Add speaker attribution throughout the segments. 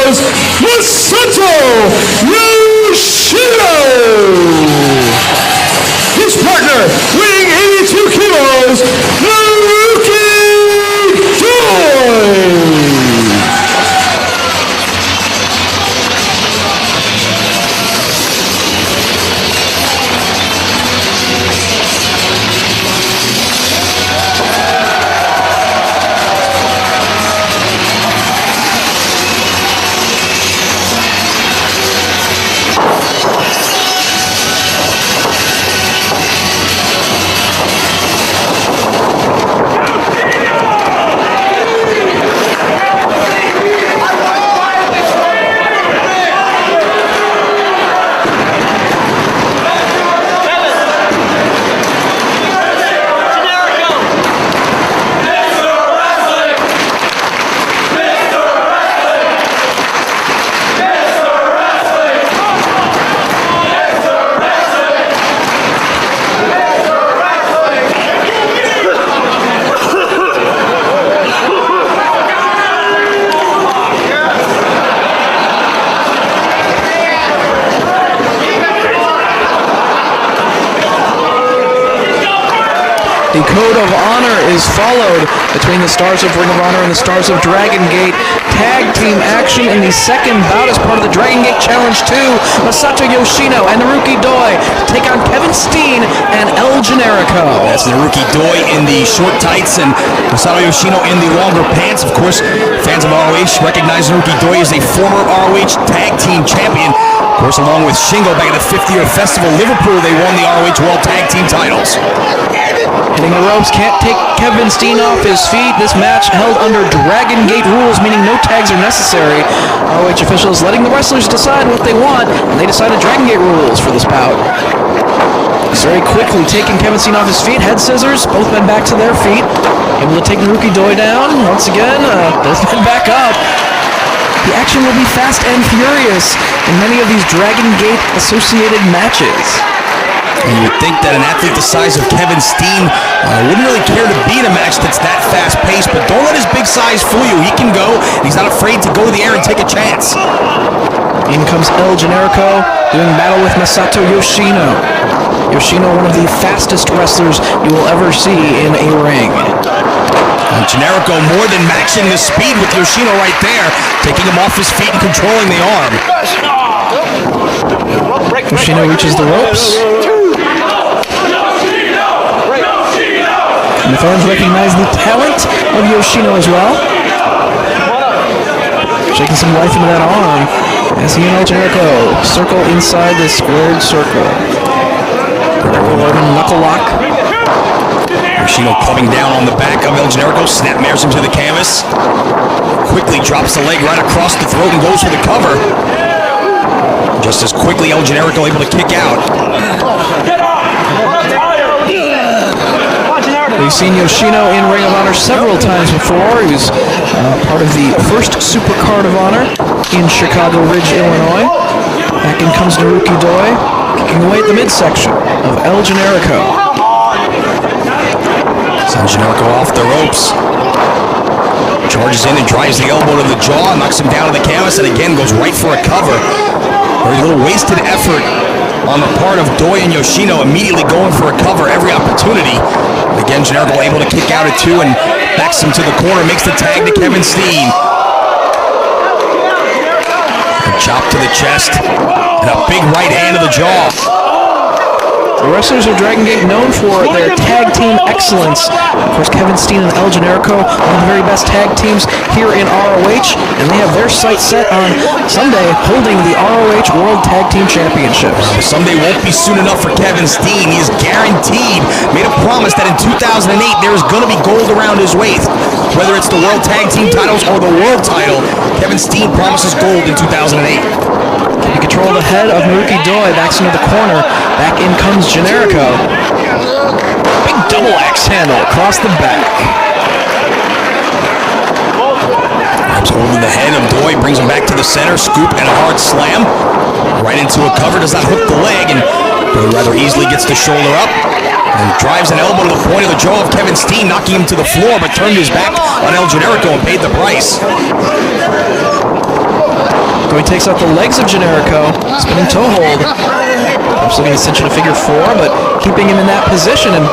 Speaker 1: kilos, Masato Yoshino. His partner, weighing 82 kilos, Naruki Doi.
Speaker 2: The Code of Honor is followed between the Stars of Ring of Honor and the Stars of Dragon Gate. Tag team action in the second bout as part of the Dragon Gate Challenge 2. Masato Yoshino and Naruki Doi take on Kevin Steen and El Generico.
Speaker 3: That's Naruki Doi in the short tights and Masato Yoshino in the longer pants. Of course, fans of ROH recognize Naruki Doi as a former ROH Tag Team Champion. Of course, along with Shingo back at the 50th Festival Liverpool, they won the ROH World Tag Team titles.
Speaker 2: Hitting the ropes, can't take Kevin Steen off his feet. This match held under Dragon Gate rules, meaning no tags are necessary. ROH officials letting the wrestlers decide what they want, and they decided Dragon Gate rules for this bout. He's very quickly taking Kevin Steen off his feet. Head scissors, both men back to their feet. Able to take Naruki Doi down. Once again, both men back up. The action will be fast and furious in many of these Dragon Gate associated matches.
Speaker 3: And you would think that an athlete the size of Kevin Steen wouldn't really care to be in a match that's that fast-paced, but don't let his big size fool you. He can go, and he's not afraid to go to the air and take a chance.
Speaker 2: In comes El Generico, doing battle with Masato Yoshino. Yoshino, one of the fastest wrestlers you will ever see in a ring.
Speaker 3: And Generico more than matching the speed with Yoshino right there, taking him off his feet and controlling the arm.
Speaker 2: Yoshino reaches the ropes. And the fans recognize the talent of Yoshino as well. Shaking some life into that arm as he and El Generico circle inside the squared circle. Knuckle lock.
Speaker 3: Yoshino clubbing down on the back of El Generico, snapmares him to the canvas. Quickly drops the leg right across the throat and goes for the cover. Just as quickly, El Generico able to kick out.
Speaker 2: We've seen Yoshino in Ring of Honor several times before. He was part of the first Supercard of Honor in Chicago Ridge, Illinois. Back in comes Naruki Doi, kicking away at the midsection of El Generico.
Speaker 3: El Generico off the ropes. Charges in and drives the elbow to the jaw, knocks him down to the canvas, and again goes right for a cover. Very little wasted effort on the part of Doi and Yoshino, immediately going for a cover every opportunity. Again, Generico able to kick out at two and backs him to the corner, makes the tag to Kevin Steen. A chop to the chest, and a big right hand to the jaw.
Speaker 2: The wrestlers of Dragon Gate known for their tag team excellence. Of course, Kevin Steen and El Generico, one of the very best tag teams here in ROH, and they have their sights set on someday holding the ROH World Tag Team Championships.
Speaker 3: Someday won't be soon enough for Kevin Steen. He is guaranteed, made a promise that in 2008 there is going to be gold around his waist. Whether it's the World Tag Team titles or the World title, Kevin Steen promises gold in 2008.
Speaker 2: Keeping control of the head of Naruki Doi, backs into the corner. Back in comes Generico. Big double axe handle across the back.
Speaker 3: Grabs hold of the head of Doi, brings him back to the center, scoop and a hard slam. Right into a cover, does not hook the leg, and Doi rather easily gets the shoulder up. And drives an elbow to the point of the jaw of Kevin Steen, knocking him to the floor, but turned his back on El Generico and paid the price.
Speaker 2: So he takes out the legs of Generico, spinning toe hold. Perhaps looking to cinch in a figure 4, but keeping him in that position. And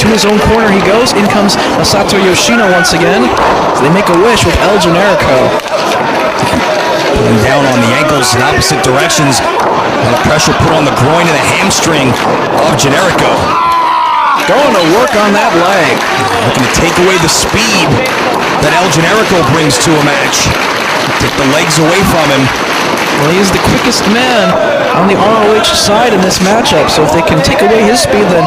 Speaker 2: to his own corner he goes. In comes Masato Yoshino once again. So they make a wish with El Generico.
Speaker 3: Pulling down on the ankles in opposite directions. And the pressure put on the groin and the hamstring of Generico.
Speaker 2: Going to work on that leg.
Speaker 3: Looking to take away the speed that El Generico brings to a match. Take the legs away from him.
Speaker 2: Well, he is the quickest man on the ROH side in this matchup, so if they can take away his speed, then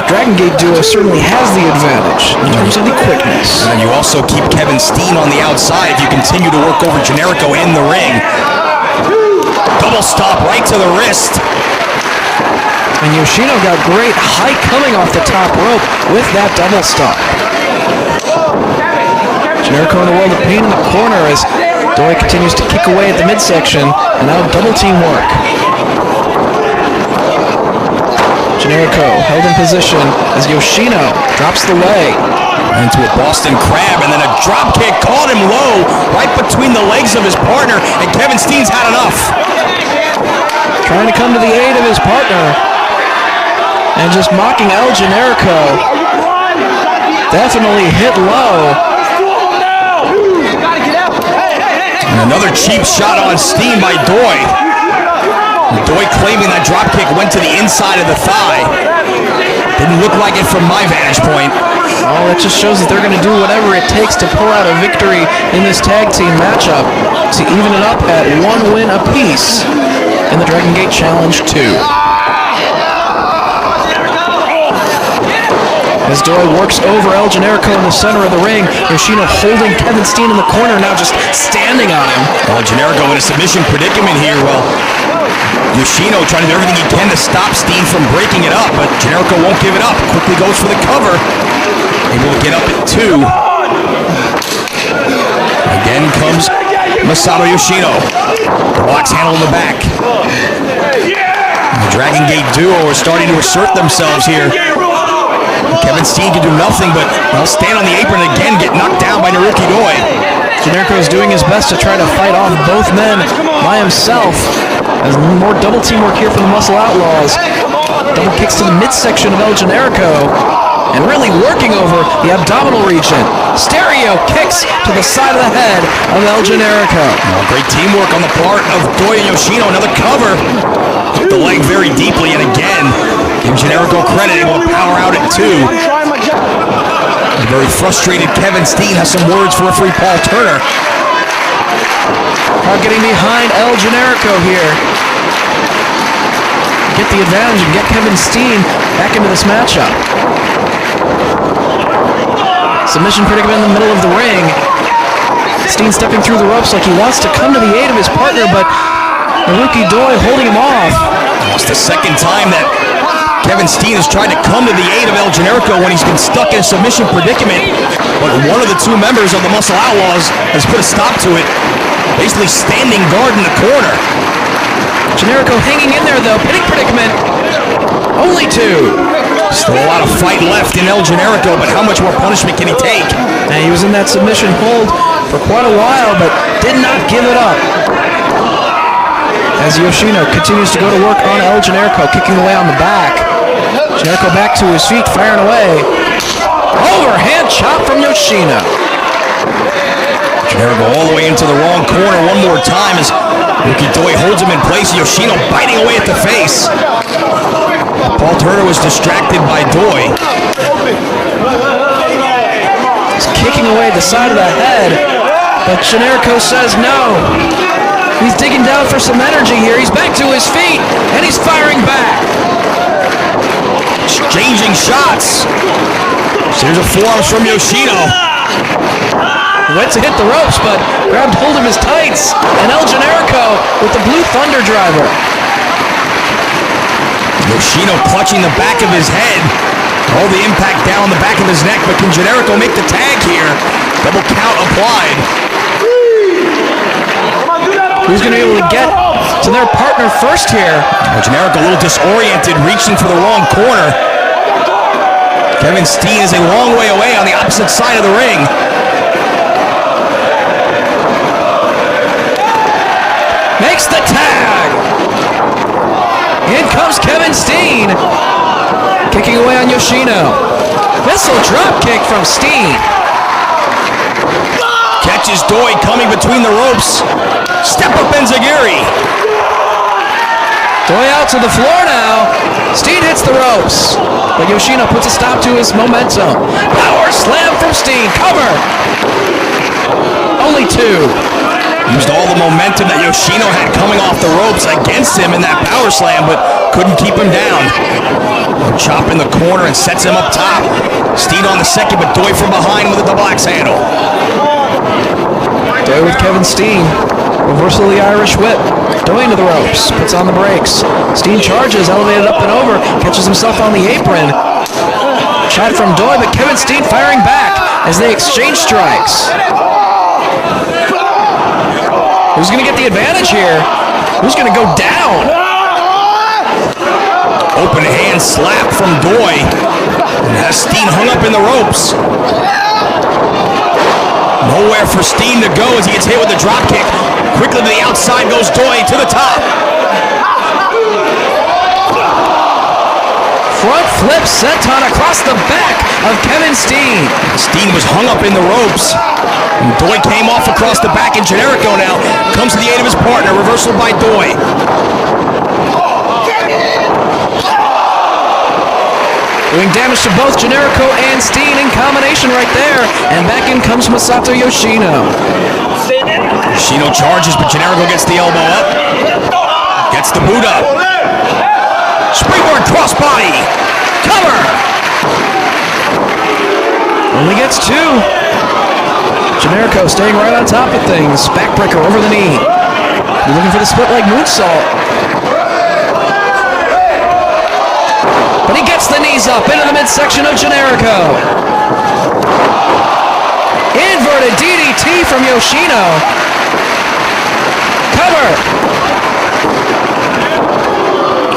Speaker 2: Dragon Gate duo certainly has the advantage in terms of the quickness.
Speaker 3: And you also keep Kevin Steen on the outside if you continue to work over Generico in the ring. Double stop right to the wrist.
Speaker 2: And Yoshino got great height coming off the top rope with that double stop. Generico in the world of pain in the corner as Doi continues to kick away at the midsection, and now double team work. Generico held in position as Yoshino drops the leg.
Speaker 3: Into a Boston Crab, and then a drop kick caught him low right between the legs of his partner, and Kevin Steen's had enough.
Speaker 2: Trying to come to the aid of his partner, and just mocking El Generico. Definitely hit low.
Speaker 3: And another cheap shot on Steen by Doi. Doi claiming that drop kick went to the inside of the thigh. Didn't look like it from my vantage point.
Speaker 2: Oh, that just shows that they're going to do whatever it takes to pull out a victory in this tag team matchup to even it up at 1 win apiece in the Dragon Gate Challenge 2. As Doi works over El Generico in the center of the ring, Yoshino holding Kevin Steen in the corner, now just standing on him.
Speaker 3: Well, Generico in a submission predicament here. Well, Yoshino trying to do everything he can to stop Steen from breaking it up, but Generico won't give it up. Quickly goes for the cover. Able to get up at 2. Again comes Masato Yoshino. The box handle in the back. The Dragon Gate duo are starting to assert themselves here. Kevin Steen can do nothing but stand on the apron and again get knocked down by Naruki Doi.
Speaker 2: Generico is doing his best to try to fight off both men by himself. As more double teamwork here from the Muscle Outlaws. Double kicks to the midsection of El Generico. And really working over the abdominal region. Stereo kicks to the side of the head of El Generico.
Speaker 3: Oh, great teamwork on the part of Doi and Yoshino. Another cover. Hooked the leg very deeply, and again, give Generico credit, able to power out at 2. A very frustrated Kevin Steen has some words for referee Paul Turner.
Speaker 2: Crowd getting behind El Generico here. Get the advantage and get Kevin Steen back into this matchup. Submission predicament in the middle of the ring. Steen stepping through the ropes like he wants to come to the aid of his partner, but Naruki Doi holding him off.
Speaker 3: It's the second time that Kevin Steen has tried to come to the aid of El Generico when he's been stuck in a submission predicament, but one of the 2 members of the Muscle Outlaws has put a stop to it, basically standing guard in the corner.
Speaker 2: Generico hanging in there though, pinning predicament. Only 2.
Speaker 3: Still a lot of fight left in El Generico, but how much more punishment can he take?
Speaker 2: And he was in that submission hold for quite a while, but did not give it up. As Yoshino continues to go to work on El Generico, kicking away on the back. Generico back to his feet, firing away. Overhand chop from Yoshino.
Speaker 3: Generico all the way into the wrong corner one more time as Naruki Doi holds him in place. Yoshino biting away at the face. Paul Turner was distracted by Doi.
Speaker 2: He's kicking away the side of the head, but Generico says no. He's digging down for some energy here. He's back to his feet, and he's firing back.
Speaker 3: Exchanging shots. Here's a forearms from Yoshino.
Speaker 2: Went to hit the ropes, but grabbed hold of his tights. And El Generico with the Blue Thunder Driver.
Speaker 3: Yoshino clutching the back of his head. All the impact down the back of his neck, but can Generico make the tag here? Double count applied.
Speaker 2: Who's going to be able to get to their partner first here?
Speaker 3: Generico a little disoriented, reaching for the wrong corner. Kevin Steen is a long way away on the opposite side of the ring.
Speaker 2: breaks the tag. In comes Kevin Steen. Kicking away on Yoshino. Missile drop kick from Steen.
Speaker 3: Catches Doi coming between the ropes. Step up Enziguri.
Speaker 2: Doi out to the floor now. Steen hits the ropes, but Yoshino puts a stop to his momentum. Power slam from Steen. Cover. Only two.
Speaker 3: Used all the momentum that Yoshino had coming off the ropes against him in that power slam, but couldn't keep him down. Chop in the corner and sets him up top. Steen on the second, but Doi from behind with a double axe handle.
Speaker 2: Doi with Kevin Steen. Reversal of the Irish whip. Doi into the ropes. Puts on the brakes. Steen charges, elevated up and over. Catches himself on the apron. Shot from Doi, but Kevin Steen firing back as they exchange strikes. Who's going to get the advantage here? Who's going to go down?
Speaker 3: Open hand slap from Doi. And has Steen hung up in the ropes. Nowhere for Steen to go as he gets hit with a drop kick. Quickly to the outside goes Doi to the top.
Speaker 2: Front flip senton across the back of Kevin Steen.
Speaker 3: Steen was hung up in the ropes. And Doi came off across the back, and Generico now comes to the aid of his partner. Reversal by Doi.
Speaker 2: Doing damage to both Generico and Steen in combination right there. And back in comes Masato Yoshino.
Speaker 3: Yoshino charges, but Generico gets the elbow up. Gets the boot up. Springboard crossbody. Cover.
Speaker 2: Only gets two. Generico staying right on top of things. Backbreaker over the knee. You're looking for the split leg moonsault. But he gets the knees up into the midsection of Generico. Inverted DDT from Yoshino. Cover.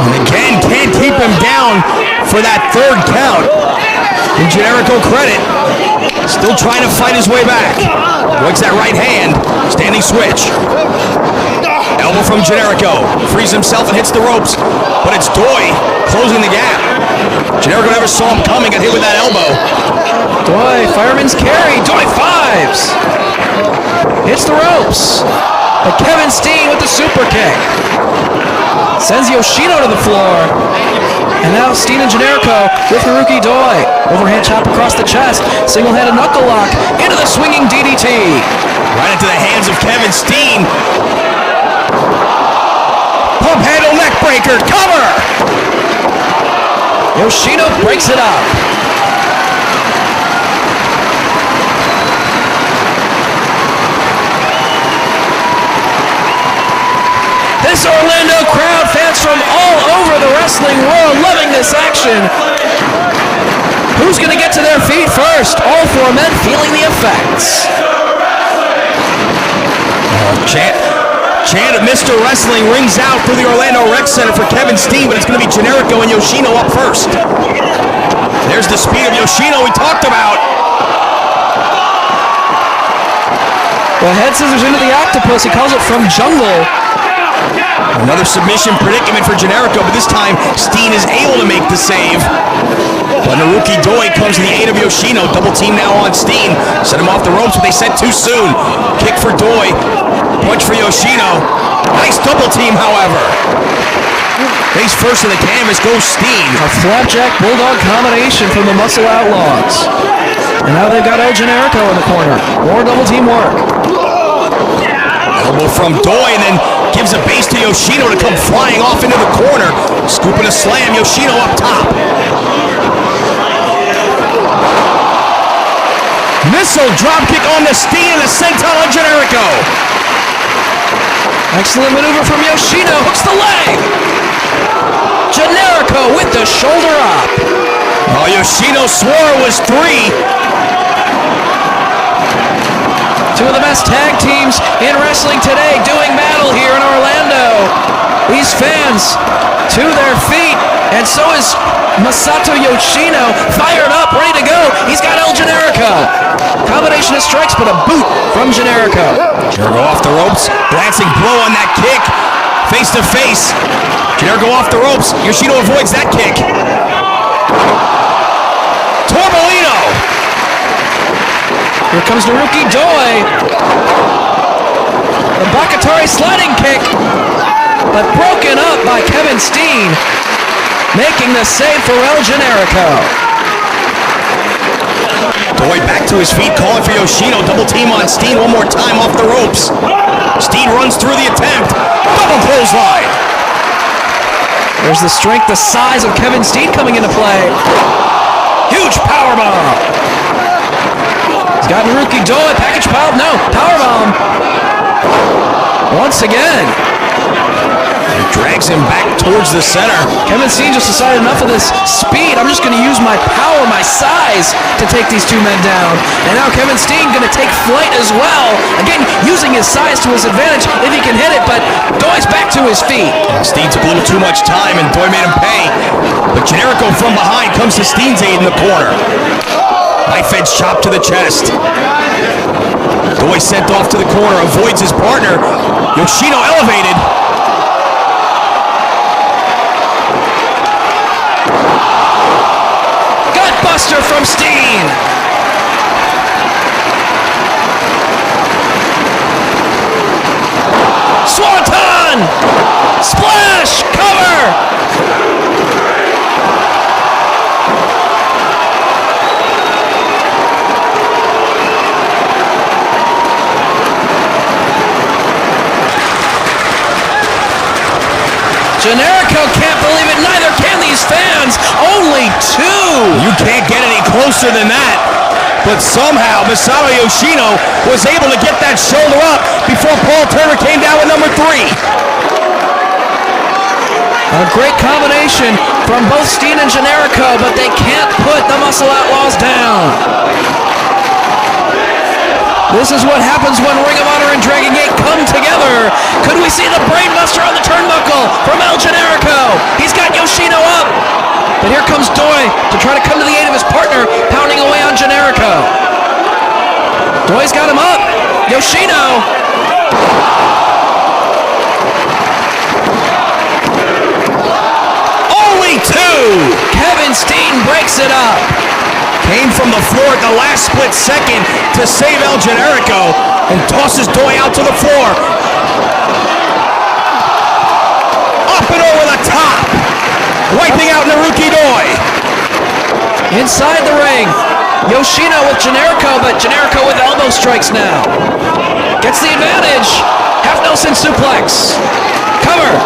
Speaker 3: And again, can't keep him down for that third count. And Generico credit. Still trying to fight his way back. Works that right hand. Standing switch. Elbow from Generico. Frees himself and hits the ropes. But it's Doi closing the gap. Generico never saw him coming. Got hit with that elbow.
Speaker 2: Doi, fireman's carry. Doi fives. Hits the ropes. But Kevin Steen with the super kick. Sends Yoshino to the floor. And now Steen and Generico with Naruki Doi. Overhand chop across the chest. Single-handed knuckle lock into the swinging DDT.
Speaker 3: Right into the hands of Kevin Steen. Pump handle neck breaker. Cover.
Speaker 2: Yoshino breaks it up. This Orlando crowd, fans from all over the wrestling world loving this action. Who's going to get to their feet first? All four men feeling the effects.
Speaker 3: Chant of Mr. Wrestling rings out through the Orlando Rec Center for Kevin Steen, but it's going to be Generico and Yoshino up first. There's the speed of Yoshino we talked about.
Speaker 2: The head scissors into the octopus. He calls it from jungle.
Speaker 3: Another submission predicament for Generico, but this time Steen is able to make the save. But Naruki Doi comes to the aid of Yoshino. Double team now on Steen. Set him off the ropes, but they said too soon. Kick for Doi. Punch for Yoshino. Nice double team, however. Face first to the canvas goes Steen.
Speaker 2: A flapjack bulldog combination from the Muscle Outlaws. And now they've got El Generico in the corner. More double team work.
Speaker 3: Elbow from Doi, and then gives a base to Yoshino to come flying off into the corner. Scooping a slam, Yoshino up top. Missile dropkick on the Steen and a senton on Generico.
Speaker 2: Excellent maneuver from Yoshino. Hooks the leg. Generico with the shoulder up.
Speaker 3: Oh, Yoshino swore it was three.
Speaker 2: Two of the best tag teams in wrestling today doing battle here in Orlando. These fans to their feet, and so is Masato Yoshino, fired up, ready to go. He's got El Generico. Combination of strikes, but a boot from Generico.
Speaker 3: Generico off the ropes, glancing blow on that kick. face to face. Generico off the ropes. Yoshino avoids that kick. Torbolino.
Speaker 2: Here comes Naruki Doi. The Bakatari sliding kick, but broken up by Kevin Steen, making the save for El Generico.
Speaker 3: Doi back to his feet, calling for Yoshino. Double team on Steen one more time off the ropes. Steen runs through the attempt. Double clothesline.
Speaker 2: There's the strength, the size of Kevin Steen coming into play. Huge powerbomb. He's got Naruki Doi, package piled, no, powerbomb. Once again.
Speaker 3: He drags him back towards the center.
Speaker 2: Kevin Steen just decided enough of this speed. I'm just going to use my power, my size to take these two men down. And now Kevin Steen going to take flight as well. Again, using his size to his advantage if he can hit it, but Doi's back to his feet.
Speaker 3: Steen took a little too much time and Doi made him pay. But Generico from behind comes to Steen's aid in the corner. Knife edge chop to the chest. Doi sent off to the corner, avoids his partner. Yoshino elevated.
Speaker 2: Buster from Steen. Swanton! Splash! Cover! Generico can't believe it, neither can these fans. Only two.
Speaker 3: You can't get any closer than that. But somehow Masato Yoshino was able to get that shoulder up before Paul Turner came down with number 3.
Speaker 2: A great combination from both Steen and Generico, but they can't put the Muscle Outlaws down. This is what happens when Ring of Honor and Dragon Gate come together. Could we see the Brainbuster on the turnbuckle from El Generico? He's got Yoshino up. But here comes Doi to try to come to the aid of his partner, pounding away on Generico. Doi's got him up. Yoshino.
Speaker 3: Only 2.
Speaker 2: Kevin Steen breaks it up.
Speaker 3: Came from the floor at the last split second to save El Generico and tosses Doi out to the floor. Up and over the top. Wiping out Naruki Doi.
Speaker 2: Inside the ring. Yoshino with Generico, but Generico with elbow strikes now. Gets the advantage. Half Nelson suplex. Cover.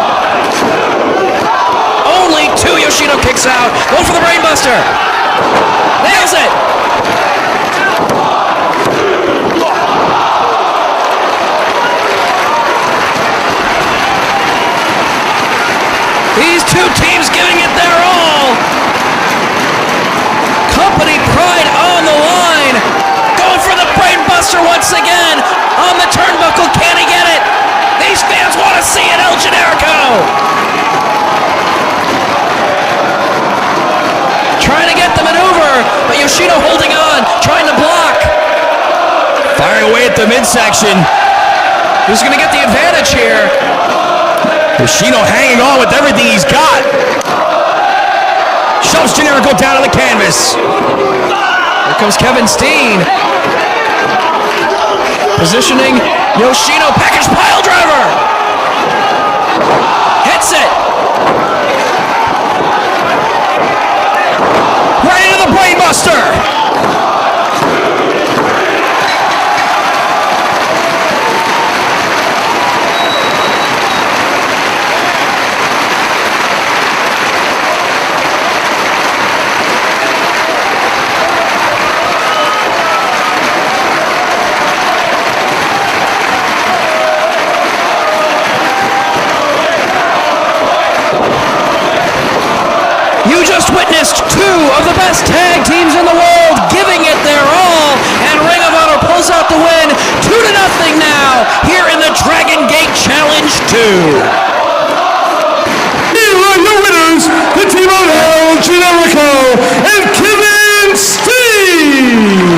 Speaker 2: Only 2. Yoshino kicks out. Going for the Brainbuster. Nails it! These two teams giving it their all. Company pride on the line. Going for the Brainbuster once again. On the turnbuckle, can he get it? These fans want to see it, El Generico. Trying to get the maneuver, but Yoshino holding on, trying to block.
Speaker 3: Firing away at the midsection.
Speaker 2: Who's going to get the advantage here?
Speaker 3: Yoshino hanging on with everything he's got. Shoves Generico down to the canvas.
Speaker 2: Here comes Kevin Steen. Positioning Yoshino, package pile driver. Hits it.
Speaker 3: Right into the Brainbuster.
Speaker 2: You just witnessed 2 of the best tag teams in the world giving it their all, and Ring of Honor pulls out the win 2-0 now here in the Dragon Gate Challenge 2.
Speaker 1: Here are your winners, the team of El Generico and Kevin Steen.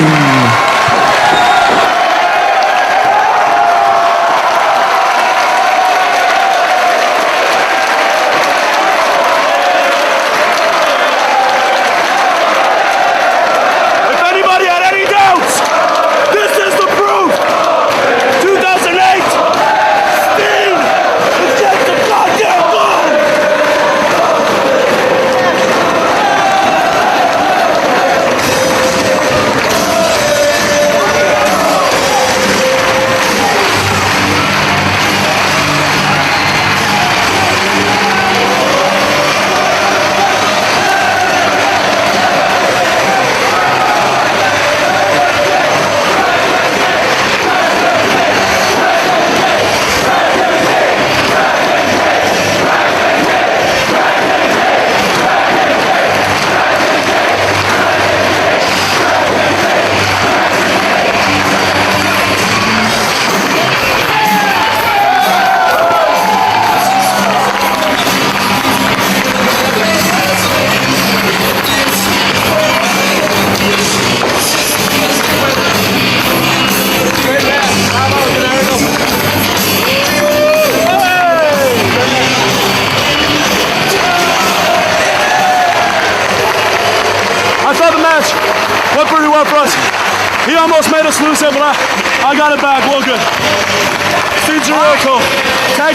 Speaker 4: I thought the match went pretty well for us. He almost made us lose it, but I got it back. Well, good. Steen Generico, tag